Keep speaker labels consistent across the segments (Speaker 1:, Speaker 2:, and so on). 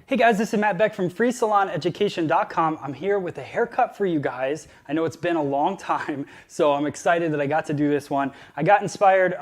Speaker 1: Hey guys, this is Matt Beck from FreeSalonEducation.com. I'm here with a haircut for you guys. I know it's been a long time, so I'm excited that I got to do this one. I got inspired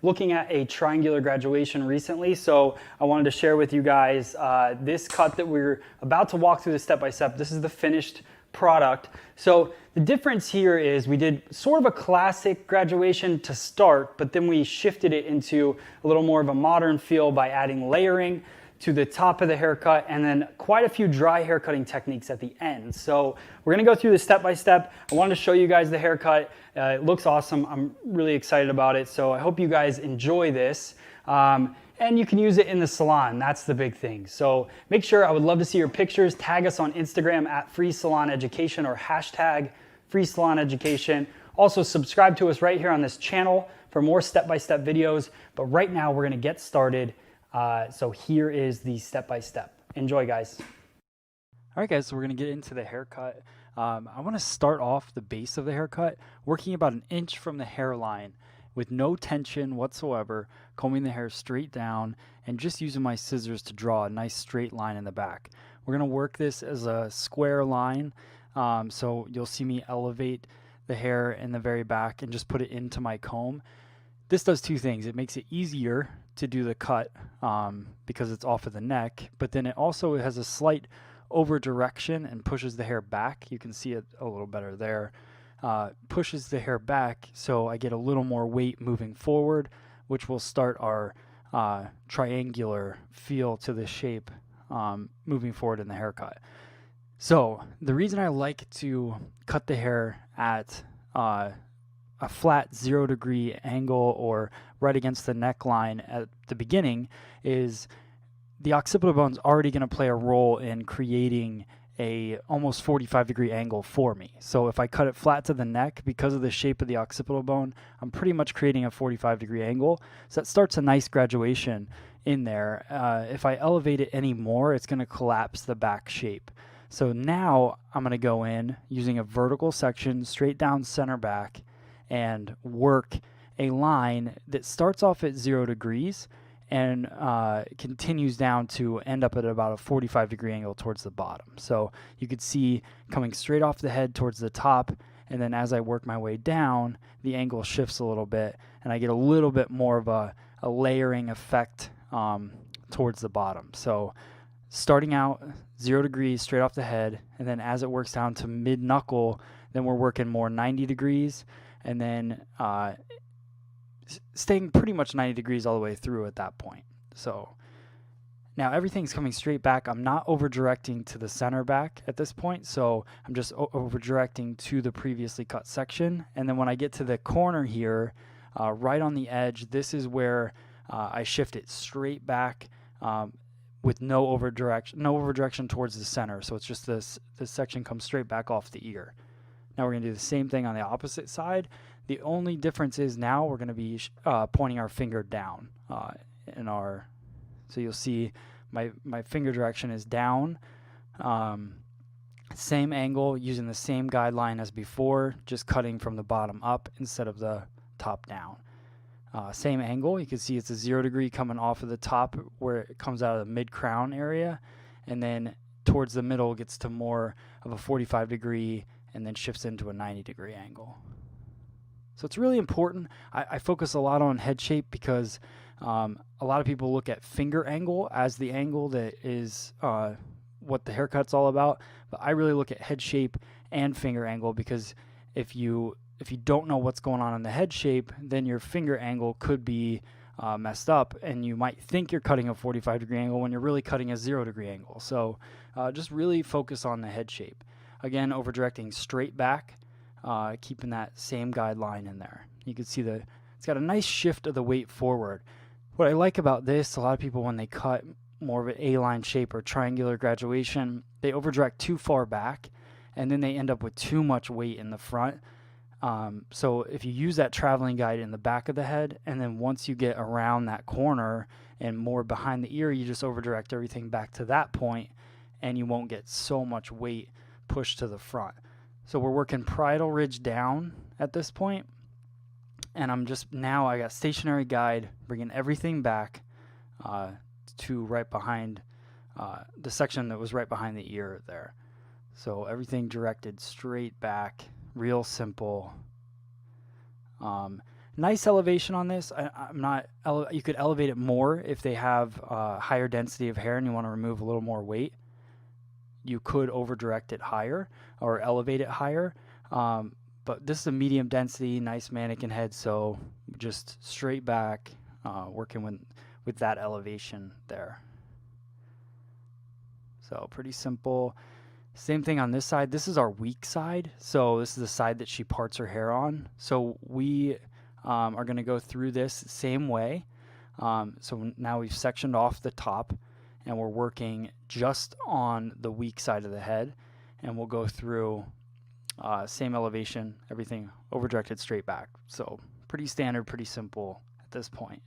Speaker 1: looking at a triangular graduation recently, so I wanted to share with you guys this cut that we're about to walk through the step-by-step. This is the finished product. So the difference here is we did sort of a classic graduation to start, but then we shifted it into a little more of a modern feel by adding layering to the top of the haircut, and then quite a few dry haircutting techniques at the end. So we're gonna go through this step by step. I wanted to show you guys the haircut. It looks awesome. I'm really excited about it. So I hope you guys enjoy this. And you can use it in the salon. That's the big thing. So make sure, I would love to see your pictures. Tag us on Instagram at FreeSalonEducation or hashtag FreeSalonEducation. Also subscribe to us right here on this channel for more step-by-step videos. But right now we're gonna get started. So here is the step-by-step. Enjoy, guys. All right, guys, so we're gonna get into the haircut. I wanna start off the base of the haircut, working about an inch from the hairline with no tension whatsoever, combing the hair straight down and just using my scissors to draw a nice straight line in the back. We're gonna work this as a square line. So you'll see me elevate the hair in the very back and just put it into my comb. This does two things. It makes it easier to do the cut because it's off of the neck, but then it also has a slight over direction and pushes the hair back. You can see it a little better there. Pushes the hair back, so I get a little more weight moving forward, which will start our triangular feel to the shape moving forward in the haircut. So the reason I like to cut the hair at a flat 0 degree angle or right against the neckline at the beginning is the occipital bone's already going to play a role in creating a almost 45 degree angle for me. So if I cut it flat to the neck, because of the shape of the occipital bone, I'm pretty much creating a 45 degree angle. So that starts a nice graduation in there. If I elevate it any more, it's going to collapse the back shape. So now I'm going to go in using a vertical section straight down center back and work a line that starts off at 0 degrees and continues down to end up at about a 45 degree angle towards the bottom. So you could see coming straight off the head towards the top, and then as I work my way down, the angle shifts a little bit and I get a little bit more of a layering effect towards the bottom. So starting out 0 degrees straight off the head, and then as it works down to mid knuckle, then we're working more 90 degrees, and then staying pretty much 90 degrees all the way through at that point. So now everything's coming straight back. I'm not over directing to the center back at this point, so I'm just over directing to the previously cut section. And then when I get to the corner here, right on the edge, this is where I shift it straight back with no over direction towards the center. So it's just this section comes straight back off the ear. Now we're going to do the same thing on the opposite side. The only difference is now we're going to be pointing our finger down so you'll see my finger direction is down. Same angle, using the same guideline as before, just cutting from the bottom up instead of the top down. Same angle, you can see it's a 0 degree coming off of the top where it comes out of the mid crown area, and then towards the middle gets to more of a 45 degree and then shifts into a 90 degree angle. So it's really important. I focus a lot on head shape because a lot of people look at finger angle as the angle that is what the haircut's all about. But I really look at head shape and finger angle, because if you don't know what's going on in the head shape, then your finger angle could be messed up, and you might think you're cutting a 45 degree angle when you're really cutting a 0 degree angle. So just really focus on the head shape. Again, over directing straight back, keeping that same guideline in there. You can see it's got a nice shift of the weight forward. What I like about this, a lot of people when they cut more of an A-line shape or triangular graduation, they over direct too far back, and then they end up with too much weight in the front. So if you use that traveling guide in the back of the head, and then once you get around that corner and more behind the ear, you just over direct everything back to that point, and you won't get so much weight pushed to the front. So we're working parietal ridge down at this point, and I got stationary guide, bringing everything back to right behind the section that was right behind the ear there. So everything directed straight back, real simple. Nice elevation on this. You could elevate it more if they have higher density of hair and you want to remove a little more weight. You could over direct it higher or elevate it higher. But this is a medium density, nice mannequin head, so just straight back, working with that elevation there. So pretty simple. Same thing on this side. This is our weak side. So this is the side that she parts her hair on. So we are going to go through this same way. So now we've sectioned off the top and we're working just on the weak side of the head. And we'll go through same elevation, everything over directed straight back. So pretty standard, pretty simple at this point.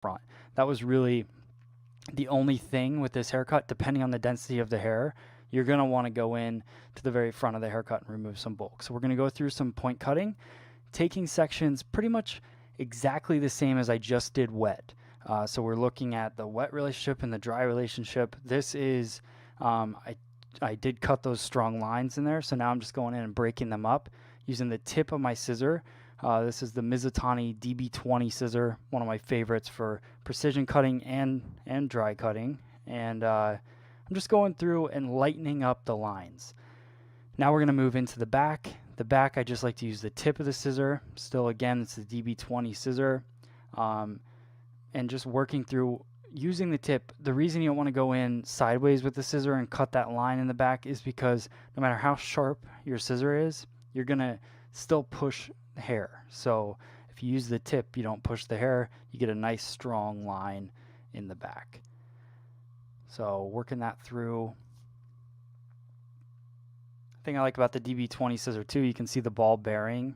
Speaker 1: Front. That was really the only thing with this haircut. Depending on the density of the hair, you're going to want to go in to the very front of the haircut and remove some bulk. So we're going to go through some point cutting, taking sections pretty much exactly the same as I just did wet. So we're looking at the wet relationship and the dry relationship. This is, I did cut those strong lines in there, so now I'm just going in and breaking them up using the tip of my scissor. This is the Mizutani DB20 scissor, one of my favorites for precision cutting and dry cutting. And I'm just going through and lightening up the lines. Now we're going to move into the back. The back, I just like to use the tip of the scissor. Still, again, it's the DB20 scissor. And just working through using the tip. The reason you don't want to go in sideways with the scissor and cut that line in the back is because no matter how sharp your scissor is, you're going to still push hair. So if you use the tip, you don't push the hair, you get a nice strong line in the back. So working that through. Thing I like about the DB20 scissor too, you can see the ball bearing.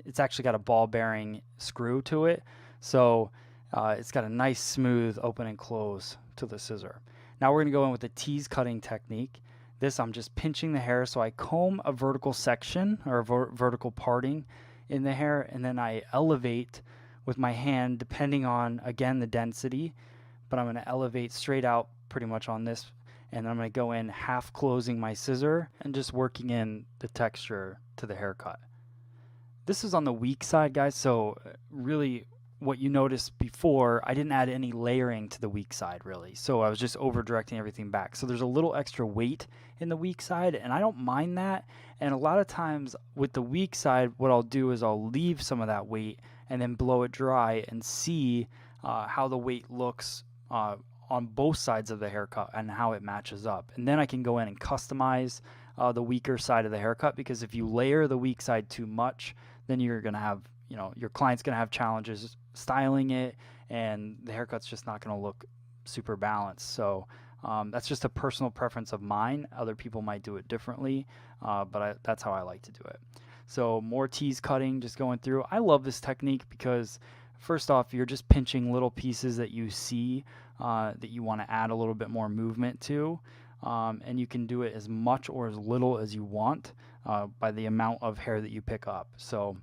Speaker 1: It's actually got a ball bearing screw to it, so it's got a nice smooth open and close to the scissor. Now we're going to go in with the tease cutting technique. This, I'm just pinching the hair. So I comb a vertical section or a vertical parting in the hair, and then I elevate with my hand depending on, again, the density, but I'm going to elevate straight out pretty much on this, and I'm going to go in half closing my scissor and just working in the texture to the haircut. This is on the weak side, guys, so really what you noticed before, I didn't add any layering to the weak side really, so I was just over directing everything back. So there's a little extra weight in the weak side, and I don't mind that. And a lot of times with the weak side, what I'll do is I'll leave some of that weight and then blow it dry and see how the weight looks on both sides of the haircut and how it matches up. And then I can go in and customize the weaker side of the haircut, because if you layer the weak side too much, then you're going to have, your client's going to have challenges styling it, and the haircut's just not going to look super balanced. So that's just a personal preference of mine. Other people might do it differently, but that's how I like to do it. So more tease cutting, just going through. I love this technique because first off, you're just pinching little pieces that you see that you want to add a little bit more movement to, and you can do it as much or as little as you want by the amount of hair that you pick up. So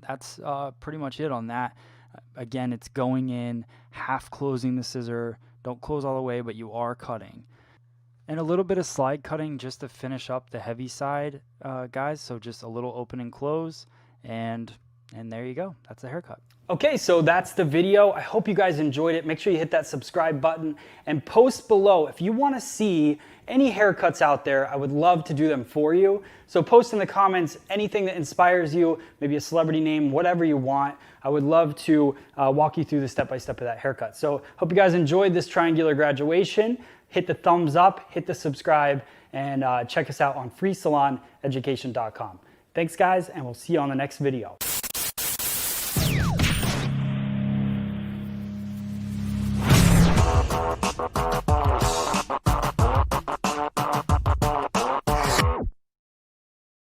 Speaker 1: that's pretty much it on that. Again, it's going in, half closing the scissor. Don't close all the way, but you are cutting. And a little bit of slide cutting just to finish up the heavy side, guys. So just a little open and close, and there you go. That's the haircut. Okay, so that's the video. I hope you guys enjoyed it. Make sure you hit that subscribe button and post below if you want to see any haircuts out there. I would love to do them for you. So post in the comments anything that inspires you, maybe a celebrity name, whatever you want. I would love to walk you through the step-by-step of that haircut. So hope you guys enjoyed this triangular graduation. Hit the thumbs up, hit the subscribe, and check us out on freesaloneducation.com. Thanks, guys, and we'll see you on the next video.